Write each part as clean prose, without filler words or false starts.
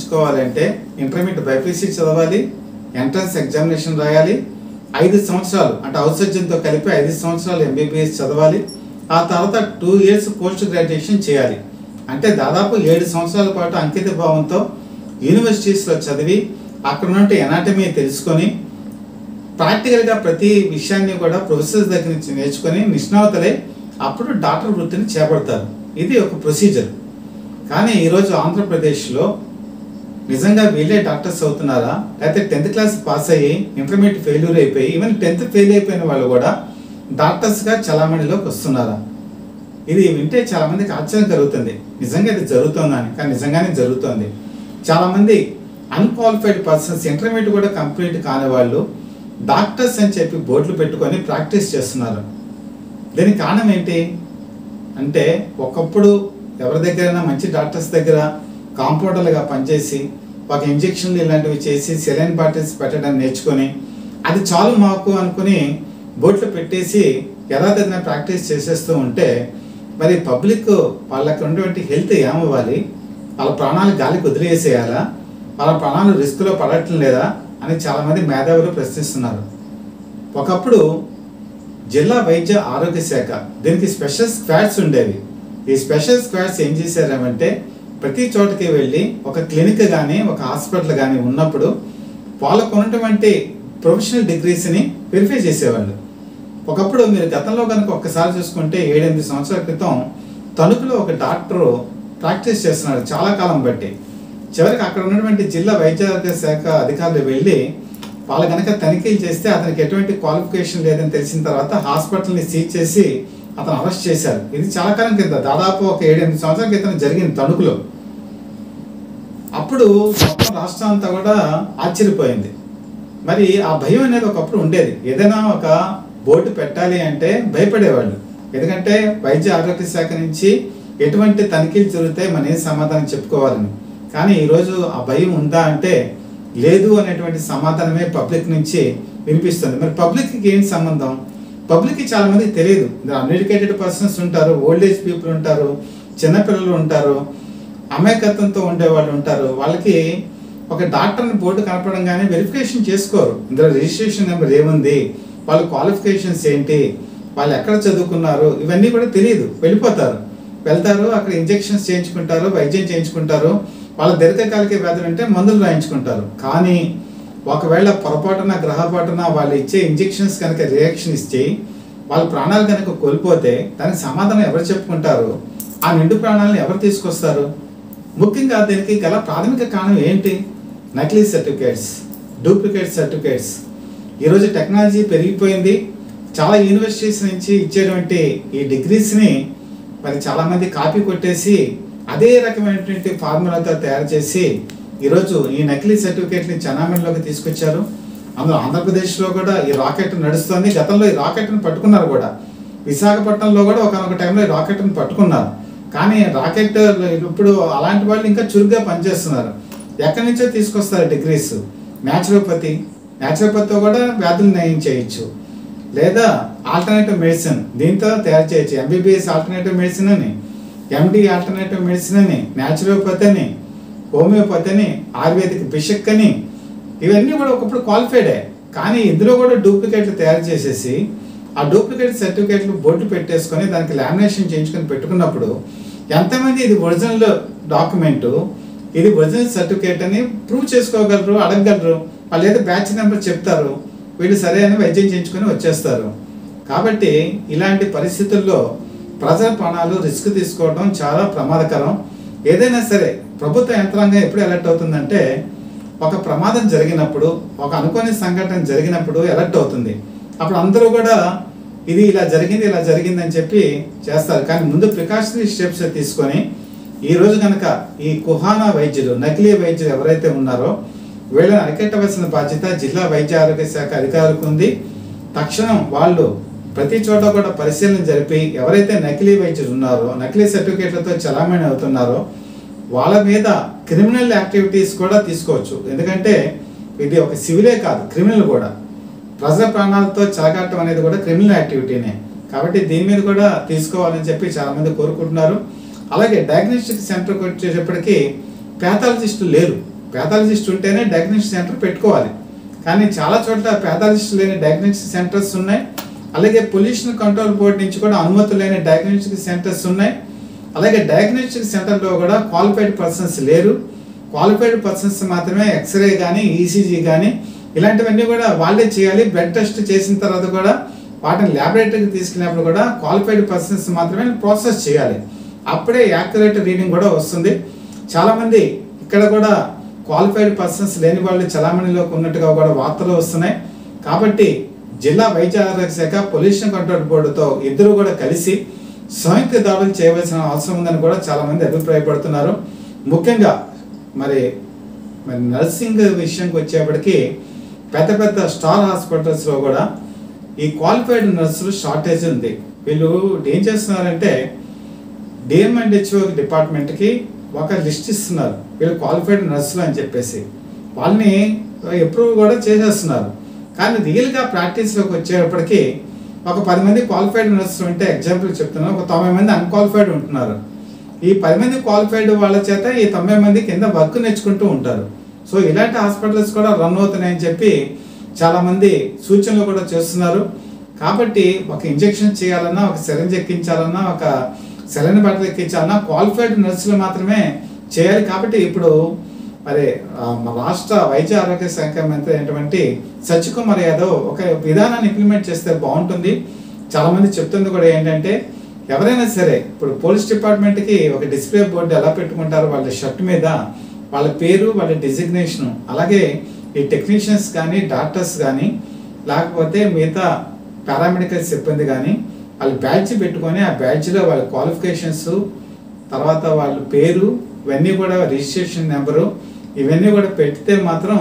ఎంచుకోవాలంటే intermediate BiPC చదవాలి, entrance examination రాయాలి, 5 సంవత్సరాలు అంటే ఔత్సర్జంతో కలిపి 5 సంవత్సరాలు ఎంబీబీఎస్ చదవాలి, ఆ తర్వాత 2 years పోస్ట్ గ్రాడ్యుయేషన్ చేయాలి. అంటే దాదాపు 7 సంవత్సరాల పాటు అంకిత భావంతో యూనివర్సిటీస్లో చదివి అక్కడ నుండి ఎనాటమీ తెలుసుకొని ప్రాక్టికల్గా ప్రతి విషయాన్ని కూడా ప్రొఫెసర్స్ దగ్గర నుంచి నేర్చుకొని నిష్ణాతులై అప్పుడు డాక్టర్ వృత్తిని చేపడతారు. ఇది ఒక ప్రొసీజర్. కానీ ఈరోజు ఆంధ్రప్రదేశ్లో నిజంగా వీళ్ళే డాక్టర్స్ అవుతున్నారా, లేకపోతే 10th క్లాస్ పాస్ అయ్యి ఇంటర్మీడియట్ ఫెయిల్యూర్ అయిపోయి ఈవెన్ 10th ఫెయిల్ అయిపోయిన వాళ్ళు కూడా డాక్టర్స్గా చలామణిలోకి వస్తున్నారా? ఇది వింటే చాలామందికి ఆశ్చర్యం కలుగుతుంది, నిజంగా ఇది జరుగుతుందని. కానీ నిజంగానే జరుగుతుంది. చాలామంది అన్క్వాలిఫైడ్ పర్సన్స్ ఇంటర్మీడియట్ కూడా కంప్లీట్ కాని వాళ్ళు డాక్టర్స్ అని చెప్పి బోర్డులు పెట్టుకొని ప్రాక్టీస్ చేస్తున్నారు. దీనికి కారణం ఏంటి అంటే, ఒకప్పుడు ఎవరి దగ్గరైనా మంచి డాక్టర్స్ దగ్గర కాంపౌండర్లుగా పనిచేసి ఒక ఇంజెక్షన్లు ఇలాంటివి చేసి సెలైన్ బాటిల్స్ పెట్టడం నేర్చుకొని అది చాలు మాకు అనుకుని బోర్డులు పెట్టేసి యథాతథంగా ప్రాక్టీస్ చేసేస్తూ ఉంటే మరి పబ్లిక్ వాళ్ళకి ఉన్నటువంటి హెల్త్ ఏమవ్వాలి? వాళ్ళ ప్రాణాలు గాలికి వదిలేసేయాలా? వాళ్ళ ప్రాణాలు రిస్క్లో పడటం లేదా అని చాలామంది మేధావులు ప్రశ్నిస్తున్నారు. ఒకప్పుడు జిల్లా వైద్య ఆరోగ్య శాఖ దీనికి స్పెషల్ స్క్వాడ్స్ ఉండేవి. ఈ స్పెషల్ స్క్వాడ్స్ ఏం చేశారంటే ప్రతి చోటకి వెళ్ళి ఒక క్లినిక్ కానీ ఒక హాస్పిటల్ కానీ ఉన్నప్పుడు వాళ్ళకు ఉన్నటువంటి ప్రొఫెషనల్ డిగ్రీస్ని వెరిఫై చేసేవాళ్ళు. ఒకప్పుడు మీరు గతంలో కనుక ఒక్కసారి చూసుకుంటే 7-8 సంవత్సరాల క్రితం తణుకులో ఒక డాక్టరు ప్రాక్టీస్ చేస్తున్నాడు చాలా కాలం బట్టి. చివరికి అక్కడ ఉన్నటువంటి జిల్లా వైద్య ఆరోగ్య శాఖ అధికారులు వెళ్ళి వాళ్ళు కనుక తనిఖీలు చేస్తే అతనికి ఎటువంటి క్వాలిఫికేషన్ లేదని తెలిసిన తర్వాత హాస్పిటల్ని సీజ్ చేసి అతను అరెస్ట్ చేశారు. ఇది చాలా కాలం క్రితం, దాదాపు ఒక 7-8 సంవత్సరాల క్రితం జరిగింది తణుకులో. అప్పుడు మొత్తం రాష్ట్రం అంతా కూడా ఆశ్చర్యపోయింది. మరి ఆ భయం అనేది ఒకప్పుడు ఉండేది. ఏదైనా ఒక బోర్డు పెట్టాలి అంటే భయపడేవాళ్ళు. ఎందుకంటే వైద్య ఆరోగ్య శాఖ నుంచి ఎటువంటి తనిఖీలు జరుగుతాయి, మనం ఏం సమాధానం చెప్పుకోవాలని. కానీ ఈరోజు ఆ భయం ఉందా అంటే లేదు అనేటువంటి సమాధానమే పబ్లిక్ నుంచి వినిపిస్తుంది. మరి పబ్లిక్కి ఏంటి సంబంధం? పబ్లిక్కి చాలా మందికి తెలియదు. అన్ఎడ్యుకేటెడ్ పర్సన్స్ ఉంటారు, ఓల్డ్ ఏజ్ పీపుల్ ఉంటారు, చిన్నపిల్లలు ఉంటారు, అమాయకత్వంతో ఉండేవాళ్ళు ఉంటారు. వాళ్ళకి ఒక డాక్టర్ని బోర్డు కనపడం కానీ వెరిఫికేషన్ చేసుకోరు. ఇందులో రిజిస్ట్రేషన్ నెంబర్ ఏముంది, వాళ్ళ క్వాలిఫికేషన్స్ ఏంటి, వాళ్ళు ఎక్కడ చదువుకున్నారు, ఇవన్నీ కూడా తెలియదు. వెళ్తారు అక్కడ ఇంజెక్షన్స్ చేయించుకుంటారు, వైద్యం చేయించుకుంటారు, వాళ్ళ దీర్ఘకాలిక వ్యాధులు అంటే మందులు రాయించుకుంటారు. కానీ ఒకవేళ పొరపాటున గ్రహపాటున వాళ్ళు ఇచ్చే ఇంజెక్షన్స్ కనుక రియాక్షన్ ఇచ్చి వాళ్ళ ప్రాణాలు కనుక కోల్పోతే దానికి సమాధానం ఎవరు చెప్పుకుంటారు? ఆ నిండు ప్రాణాలను ఎవరు తీసుకొస్తారు? ముఖ్యంగా దీనికి గల ప్రాథమిక కారణం ఏంటి? నకిలీ సర్టిఫికేట్స్, డూప్లికేట్ సర్టిఫికేట్స్. ఈరోజు టెక్నాలజీ పెరిగిపోయింది. చాలా యూనివర్సిటీస్ నుంచి ఇచ్చేటువంటి ఈ డిగ్రీస్ని మరి చాలామంది కాపీ కొట్టేసి అదే రకమైనటువంటి ఫార్ములాతో తయారు చేసి ఈరోజు ఈ నకిలీ సర్టిఫికేట్ని చలామణిలోకి తీసుకొచ్చారు. అందులో ఆంధ్రప్రదేశ్లో కూడా ఈ రాకెట్ నడుస్తుంది. గతంలో ఈ రాకెట్ని పట్టుకున్నారు కూడా. విశాఖపట్నంలో కూడా ఒకనొక టైంలో ఈ రాకెట్ని పట్టుకున్నారు. కానీ రాకెట్ ఇప్పుడు అలాంటి వాళ్ళు ఇంకా చురుగ్గా పనిచేస్తున్నారు. ఎక్కడి నుంచో తీసుకొస్తారు డిగ్రీస్. న్యాచురోపతితో కూడా వ్యాధులు నయం చేయొచ్చు, లేదా ఆల్టర్నేటివ్ మెడిసిన్ దీంతో తయారు చేయొచ్చు. ఎంబీబీఎస్ ఆల్టర్నేటివ్ మెడిసిన్ అని, ఎండి ఆల్టర్నేటివ్ మెడిసిన్ అని, న్యాచురోపతి అని, హోమియోపతి అని, ఆయుర్వేదిక్ బిషక్ అని, ఇవన్నీ కూడా ఒకప్పుడు క్వాలిఫైడే. కానీ ఇందులో కూడా డూప్లికేట్లు తయారు చేసేసి ఆ డూప్లికేట్ సర్టిఫికేట్లు బోర్డు పెట్టేసుకొని దానికి లామినేషన్ చేయించుకొని పెట్టుకున్నప్పుడు ఎంతమంది ఇది ఒరిజినల్ డాక్యుమెంటు, ఇది ఒరిజినల్ సర్టిఫికేట్ అని ప్రూవ్ చేసుకోగలరు, అడగగలరు? వాళ్ళు ఏదో బ్యాచ్ నెంబర్ చెప్తారు, వీళ్ళు సరే అని వైద్యం చేయించుకొని వచ్చేస్తారు. కాబట్టి ఇలాంటి పరిస్థితుల్లో ప్రజల ప్రాణాలు రిస్క్ తీసుకోవడం చాలా ప్రమాదకరం. ఏదైనా సరే ప్రభుత్వ యంత్రాంగం ఎప్పుడు అలర్ట్ అవుతుందంటే ఒక ప్రమాదం జరిగినప్పుడు, ఒక అనుకోని సంఘటన జరిగినప్పుడు అలర్ట్ అవుతుంది. అప్పుడు అందరూ కూడా ఇది ఇలా జరిగింది అని చెప్పి చేస్తారు. కానీ ముందు ప్రికాషనరీ స్టెప్స్ తీసుకొని ఈరోజు కనుక ఈ కుహానా వైద్యులు, నకిలీ వైద్యులు ఎవరైతే ఉన్నారో వీళ్ళని అరికట్టవలసిన బాధ్యత జిల్లా వైద్య ఆరోగ్య శాఖ అధికారులకు ఉంది. తక్షణం వాళ్ళు ప్రతి చోట కూడా పరిశీలన జరిపి ఎవరైతే నకిలీ వైద్యులు ఉన్నారో, నకిలీ సర్టిఫికేట్లతో చలామణి అవుతున్నారో వాళ్ళ మీద క్రిమినల్ యాక్టివిటీస్ కూడా తీసుకోవచ్చు. ఎందుకంటే ఇది ఒక సివిలే కాదు, క్రిమినల్ కూడా. ప్రజల ప్రాణాలతో చెలగాటం అనేది కూడా క్రిమినల్ యాక్టివిటీనే. కాబట్టి దీని మీద కూడా తీసుకోవాలని చెప్పి చాలామంది కోరుకుంటున్నారు. అలాగే డయాగ్నోస్టిక్ సెంటర్కి వచ్చేటప్పటికి ప్యాథాలజిస్టులు లేరు. పాథాలజిస్ట్ ఉంటేనే డయాగ్నోస్టిక్ సెంటర్ పెట్టుకోవాలి. కానీ చాలా చోట్ల పాథాలజిస్ట్ లేని డయాగ్నోస్టిక్ సెంటర్స్ ఉన్నాయి. అలాగే పొల్యూషన్ కంట్రోల్ బోర్డు నుంచి కూడా అనుమతులు లేని డయాగ్నోస్టిక్ సెంటర్స్ ఉన్నాయి. అలాగే డయాగ్నోస్టిక్ సెంటర్లో కూడా క్వాలిఫైడ్ పర్సన్స్ లేరు. క్వాలిఫైడ్ పర్సన్స్ మాత్రమే ఎక్స్రే కానీ ఈసీజీ కానీ ఇలాంటివన్నీ కూడా వాళ్ళే చేయాలి. బ్లడ్ టెస్ట్ చేసిన తర్వాత కూడా వాటిని ల్యాబొరేటరీకి తీసుకెళ్ళినప్పుడు కూడా క్వాలిఫైడ్ పర్సన్స్ మాత్రమే ప్రాసెస్ చేయాలి. అప్పుడే యాక్యురేట్ రీడింగ్ కూడా వస్తుంది. చాలామంది ఇక్కడ కూడా క్వాలిఫైడ్ పర్సన్స్ లేని వాళ్ళు చలామణిలోకి ఉన్నట్టుగా కూడా వార్తలు వస్తున్నాయి. కాబట్టి జిల్లా వైద్య ఆరోగ్య శాఖ పొల్యూషన్ కంట్రోల్ బోర్డుతో ఇద్దరు కూడా కలిసి సంయుక్త దాడులు చేయవలసిన అవసరం ఉందని కూడా చాలామంది అభిప్రాయపడుతున్నారు. ముఖ్యంగా మరి నర్సింగ్ విషయంకి వచ్చేప్పటికీ పెద్ద పెద్ద స్టార్ హాస్పిటల్స్లో కూడా ఈ క్వాలిఫైడ్ నర్సులు షార్టేజ్ ఉంది. వీళ్ళు ఏం చేస్తున్నారంటే డిఎంఎండ్హెచ్ఓ డిపార్ట్మెంట్కి ఒక లిస్ట్ ఇస్తున్నారు, వీళ్ళు క్వాలిఫైడ్ నర్సులు అని చెప్పేసి వాళ్ళని అప్రూవ్ కూడా చేసేస్తున్నారు. కానీ రియల్గా ప్రాక్టీస్లోకి వచ్చేటప్పటికి ఒక 10 మంది క్వాలిఫైడ్ నర్సులు ఉంటే ఎగ్జాంపుల్ చెప్తున్నాను, ఒక 90 మంది అన్క్వాలిఫైడ్ ఉంటున్నారు. ఈ 10 మంది క్వాలిఫైడ్ వాళ్ళ చేత ఈ 90 మంది కింద వర్క్ నేర్చుకుంటూ ఉంటారు. సో ఇలాంటి హాస్పిటల్స్ కూడా రన్ అవుతున్నాయని చెప్పి చాలామంది సూచనలు కూడా చేస్తున్నారు. కాబట్టి ఒక ఇంజెక్షన్ చేయాలన్నా, ఒక సిరంజ్ ఎక్కించాలన్నా, ఒక సెలైన్ బాటిల్ ఎక్కించాలన్నా క్వాలిఫైడ్ నర్సులు మాత్రమే చేయాలి. కాబట్టి ఇప్పుడు మరి రాష్ట్ర వైద్య ఆరోగ్య శాఖ మంత్రి అయినటువంటి సత్యకుమార్ యాదవ్ ఒక విధానాన్ని ఇంప్లిమెంట్ చేస్తే బాగుంటుంది. చాలామంది చెప్తుంది కూడా ఏంటంటే ఎవరైనా సరే ఇప్పుడు పోలీస్ డిపార్ట్మెంట్కి ఒక డిస్ప్లే బోర్డు ఎలా పెట్టుకుంటారో వాళ్ళ షర్ట్ మీద వాళ్ళ పేరు, వాళ్ళ డిజిగ్నేషను, అలాగే ఈ టెక్నీషియన్స్ కానీ డాక్టర్స్ కానీ లేకపోతే మిగతా పారామెడికల్ సిబ్బంది కానీ వాళ్ళు బ్యాడ్జ్ పెట్టుకొని ఆ బ్యాడ్జ్లో వాళ్ళ క్వాలిఫికేషన్స్, తర్వాత వాళ్ళ పేరు, ఇవన్నీ కూడా రిజిస్ట్రేషన్ నెంబరు, ఇవన్నీ కూడా పెడితే మాత్రం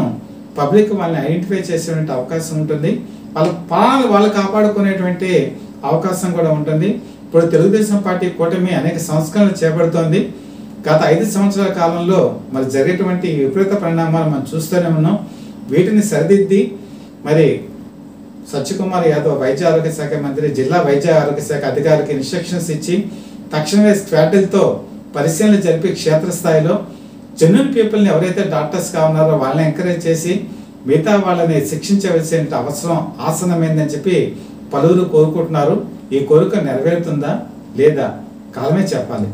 పబ్లిక్ వాళ్ళని ఐడెంటిఫై చేసేటువంటి అవకాశం ఉంటుంది. వాళ్ళ ప్రాణాలు వాళ్ళు కాపాడుకునేటువంటి అవకాశం కూడా ఉంటుంది. ఇప్పుడు తెలుగుదేశం పార్టీ కూటమి అనేక సంస్కరణలు చేపడుతోంది. గత 5 సంవత్సరాల కాలంలో మరి జరిగేటువంటి విపరీత పరిణామాలు మనం చూస్తూనే ఉన్నాం. వీటిని సరిదిద్ది మరి సత్యకుమార్ యాదవ్ వైద్య ఆరోగ్య శాఖ మంత్రి జిల్లా వైద్య ఆరోగ్య శాఖ అధికారికి ఇన్స్ట్రక్షన్స్ ఇచ్చి తక్షణమే స్క్వాడ్లతో పరిశీలన జరిపి క్షేత్రస్థాయిలో జెన్యూన్ పీపుల్ని ఎవరైతే డాక్టర్స్ ఉన్నారో వాళ్ళని ఎంకరేజ్ చేసి మిగతా వాళ్ళని శిక్షించవలసిన అవసరం ఆసనమైందని చెప్పి పలువురు కోరుకుంటున్నారు. ఈ కోరిక నెరవేరుతుందా లేదా కాలమే చెప్పాలి.